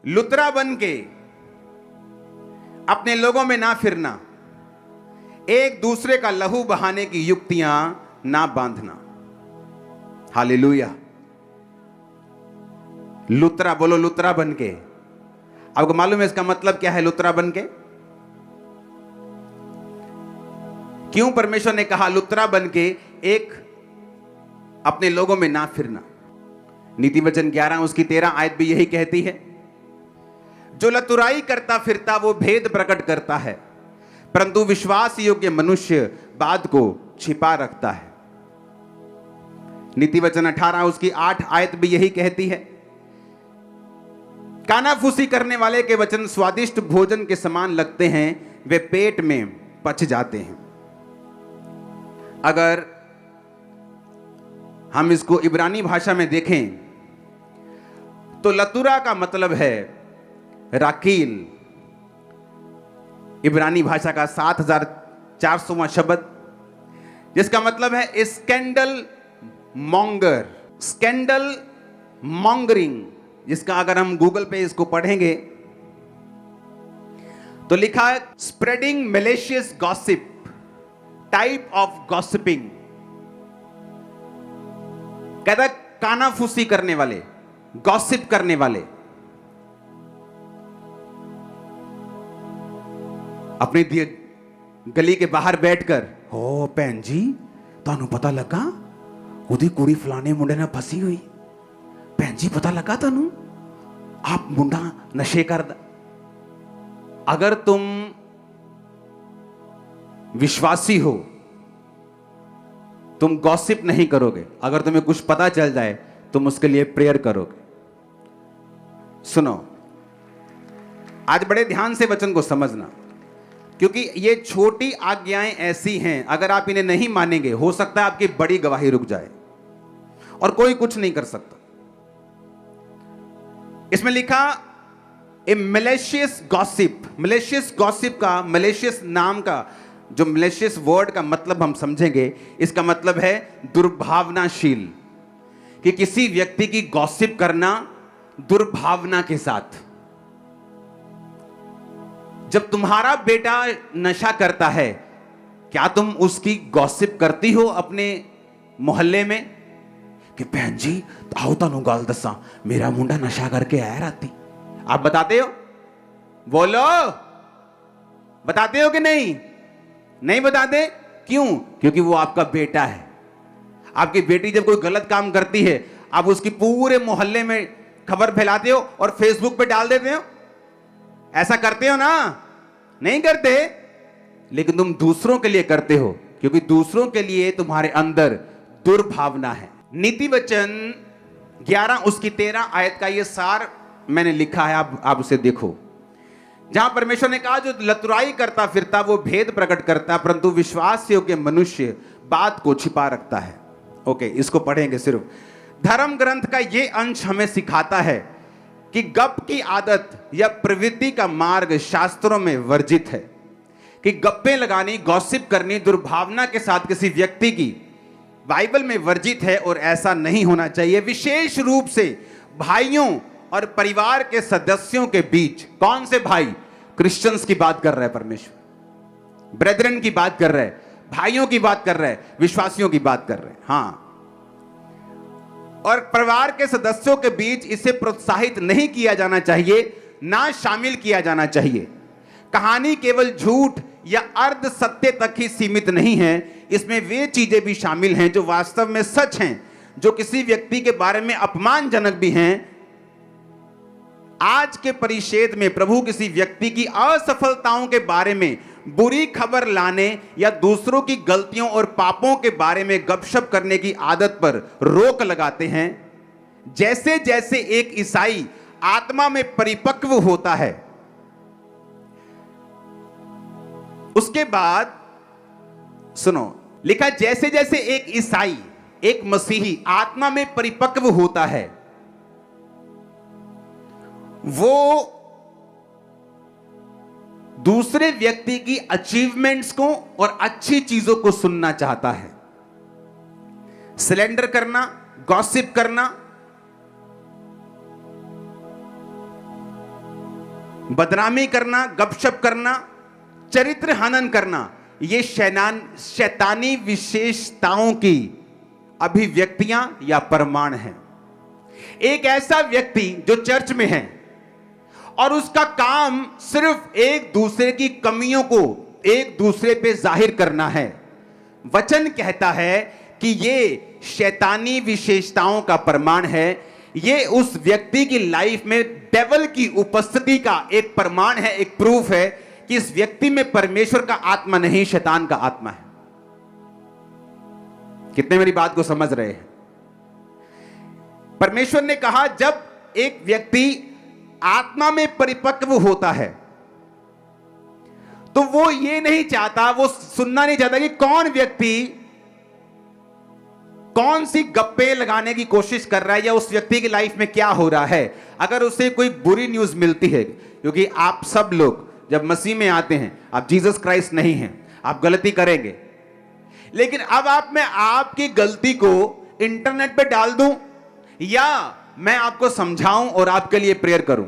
लुतरा बन के अपने लोगों में ना फिरना, एक दूसरे का लहू बहाने की युक्तियां ना बांधना। हालेलुया। लुतरा, बोलो लुतरा बन के। आपको मालूम है इसका मतलब क्या है लुतरा बन के? क्यों परमेश्वर ने कहा लुतरा बन के एक अपने लोगों में ना फिरना? नीति वचन 11 उसकी 13 आयत भी यही कहती है, जो लतुराई करता फिरता वो भेद प्रकट करता है, परंतु विश्वास योग्य मनुष्य बात को छिपा रखता है। नीति वचन 18 उसकी 8 आयत भी यही कहती है, कानाफूसी करने वाले के वचन स्वादिष्ट भोजन के समान लगते हैं, वे पेट में पच जाते हैं। अगर हम इसको इब्रानी भाषा में देखें तो लतुरा का मतलब है राकील, इब्रानी भाषा का 7400वां शब्द, जिसका मतलब है स्कैंडल मॉन्गर, स्कैंडल मॉन्गरिंग, जिसका अगर हम गूगल पे इसको पढ़ेंगे तो लिखा है spreading malicious gossip, type of gossiping. कहता है कानाफूसी करने वाले, गॉसिप करने वाले, अपनी गली के बाहर बैठकर, हो भैन जी तानू पता लगा उदी कुड़ी फलाने मुंडे ने फसी हुई, भैन जी पता लगा तानू आप मुंडा नशे करदा। अगर तुम विश्वासी हो तुम गॉसिप नहीं करोगे, अगर तुम्हें कुछ पता चल जाए तुम उसके लिए प्रेयर करोगे। सुनो, आज बड़े ध्यान से वचन को समझना, क्योंकि ये छोटी आज्ञाएं ऐसी हैं, अगर आप इन्हें नहीं मानेंगे हो सकता है आपकी बड़ी गवाही रुक जाए और कोई कुछ नहीं कर सकता। इसमें लिखा ए मैलिशियस गॉसिप, मैलिशियस गॉसिप का, मैलिशियस नाम का जो मैलिशियस वर्ड का मतलब हम समझेंगे, इसका मतलब है दुर्भावनाशील, कि किसी व्यक्ति की गॉसिप करना दुर्भावना के साथ। जब तुम्हारा बेटा नशा करता है, क्या तुम उसकी गॉसिप करती हो अपने मोहल्ले में कि बहन जी आओ तानू गल दसा मेरा मुंडा नशा करके आया राती? आप बताते हो? बोलो, बताते हो कि नहीं? नहीं बताते। क्यों? क्योंकि वो आपका बेटा है। आपकी बेटी जब कोई गलत काम करती है आप उसकी पूरे मोहल्ले में खबर फैलाते हो और फेसबुक पे डाल देते हो। ऐसा करते हो ना? नहीं करते, लेकिन तुम दूसरों के लिए करते हो, क्योंकि दूसरों के लिए तुम्हारे अंदर दुर्भावना है। नीति वचन 11 उसकी 13 आयत का ये सार मैंने लिखा है, आप उसे देखो, जहां परमेश्वर ने कहा जो लतुराई करता फिरता वो भेद प्रकट करता, परंतु विश्वास योग्य मनुष्य बात को छिपा रखता है। ओके, इसको पढ़ेंगे सिर्फ। धर्म ग्रंथ का ये अंश हमें सिखाता है कि गप की आदत या प्रवृत्ति का मार्ग शास्त्रों में वर्जित है, कि गप्पे लगानी, गॉसिप करनी दुर्भावना के साथ किसी व्यक्ति की बाइबल में वर्जित है और ऐसा नहीं होना चाहिए। विशेष रूप से भाइयों और परिवार के सदस्यों के बीच। कौन से भाई? क्रिश्चियंस की बात कर रहा है परमेश्वर, ब्रेदरन की बात कर रहा है, भाइयों की बात कर रहा है, विश्वासियों की बात कर रहे हैं। हाँ, और परिवार के सदस्यों के बीच इसे प्रोत्साहित नहीं किया जाना चाहिए, ना शामिल किया जाना चाहिए। कहानी केवल झूठ या अर्ध सत्य तक ही सीमित नहीं है, इसमें वे चीजें भी शामिल हैं जो वास्तव में सच हैं, जो किसी व्यक्ति के बारे में अपमानजनक भी हैं। आज के परिच्छेद में प्रभु किसी व्यक्ति की असफलताओं के बारे में बुरी खबर लाने या दूसरों की गलतियों और पापों के बारे में गपशप करने की आदत पर रोक लगाते हैं। जैसे जैसे एक ईसाई आत्मा में परिपक्व होता है, उसके बाद सुनो, लिखा जैसे जैसे एक ईसाई, एक मसीही आत्मा में परिपक्व होता है, वो दूसरे व्यक्ति की अचीवमेंट्स को और अच्छी चीजों को सुनना चाहता है। सिलेंडर करना, गॉसिप करना, बदनामी करना, गपशप करना, चरित्र हनन करना, ये शैतानी विशेषताओं की अभिव्यक्तियां या प्रमाण हैं। एक ऐसा व्यक्ति जो चर्च में है और उसका काम सिर्फ एक दूसरे की कमियों को एक दूसरे पे जाहिर करना है, वचन कहता है कि ये शैतानी विशेषताओं का प्रमाण है। ये उस व्यक्ति की लाइफ में डेविल की उपस्थिति का एक प्रमाण है, एक प्रूफ है कि इस व्यक्ति में परमेश्वर का आत्मा नहीं, शैतान का आत्मा है। कितने मेरी बात को समझ रहे हैं? परमेश्वर ने कहा जब एक व्यक्ति आत्मा में परिपक्व होता है तो वो ये नहीं चाहता, वो सुनना नहीं चाहता कि कौन व्यक्ति कौन सी गप्पे लगाने की कोशिश कर रहा है या उस व्यक्ति की लाइफ में क्या हो रहा है। अगर उसे कोई बुरी न्यूज मिलती है, क्योंकि आप सब लोग जब मसीह में आते हैं, आप जीसस क्राइस्ट नहीं हैं, आप गलती करेंगे, लेकिन अब मैं आपकी गलती को इंटरनेट पे डाल दूं या मैं आपको समझाऊं और आपके लिए प्रेयर करूं,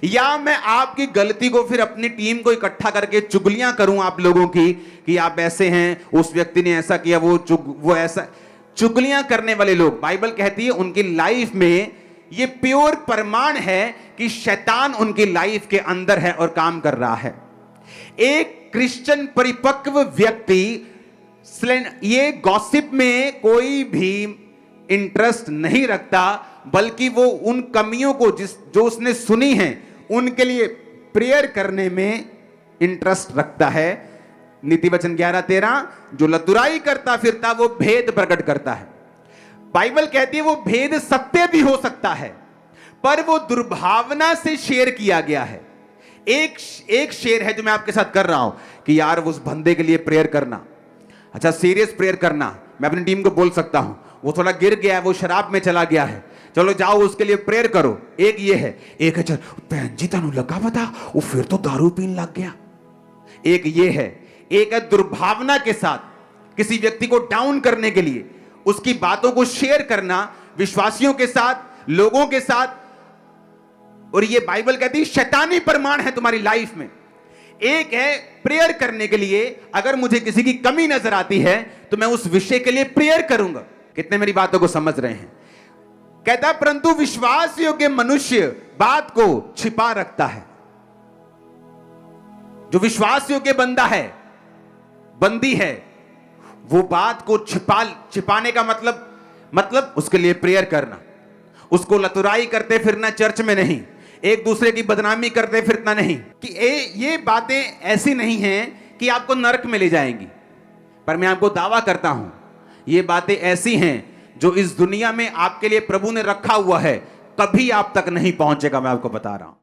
या मैं आपकी गलती को फिर अपनी टीम को इकट्ठा करके चुगलियां करूं आप लोगों की कि आप ऐसे हैं, उस व्यक्ति ने ऐसा किया, वो ऐसा। चुगलियां करने वाले लोग, बाइबल कहती है उनकी लाइफ में ये प्योर प्रमाण है कि शैतान उनकी लाइफ के अंदर है और काम कर रहा है। एक क्रिश्चियन परिपक्व व्यक्ति ये गॉसिप में कोई भी इंटरेस्ट नहीं रखता, बल्कि वो उन कमियों को जो उसने सुनी है उनके लिए प्रेयर करने में इंटरेस्ट रखता है। नीति वचन 11:13, जो लतुराई करता फिरता वो भेद प्रकट करता है। बाइबल कहती है वो भेद सत्य भी हो सकता है, पर वो दुर्भावना से शेयर किया गया है। एक शेयर है जो मैं आपके साथ कर रहा हूं कि यार उस बंदे के लिए प्रेयर करना, अच्छा सीरियस प्रेयर करना। मैं अपनी टीम को बोल सकता हूं वो थोड़ा गिर गया है, वो शराब में चला गया है, चलो जाओ उसके लिए प्रेयर करो। एक ये है, एक है चल भैन जी तनु लगा पता वो फिर तो दारू पीने लग गया। एक ये है, एक है दुर्भावना के साथ किसी व्यक्ति को डाउन करने के लिए उसकी बातों को शेयर करना विश्वासियों के साथ, लोगों के साथ, और ये बाइबल कहती है शैतानी प्रमाण है तुम्हारी लाइफ में। एक है प्रेयर करने के लिए, अगर मुझे किसी की कमी नजर आती है तो मैं उस विषय के लिए प्रेयर करूंगा। कितने मेरी बातों को समझ रहे हैं? कहता परंतु विश्वास योग्य मनुष्य बात को छिपा रखता है। जो विश्वास योग्य बंदा है, बंदी है, वो बात को छिपाने का मतलब उसके लिए प्रेयर करना, उसको लतुराई करते फिरना चर्च में नहीं, एक दूसरे की बदनामी करते फिरना नहीं। कि ये बातें ऐसी नहीं हैं कि आपको नरक में ले जाएंगी, पर मैं आपको दावा करता हूं ये बातें ऐसी हैं जो इस दुनिया में आपके लिए प्रभु ने रखा हुआ है, कभी आप तक नहीं पहुंचेगा। मैं आपको बता रहा हूं।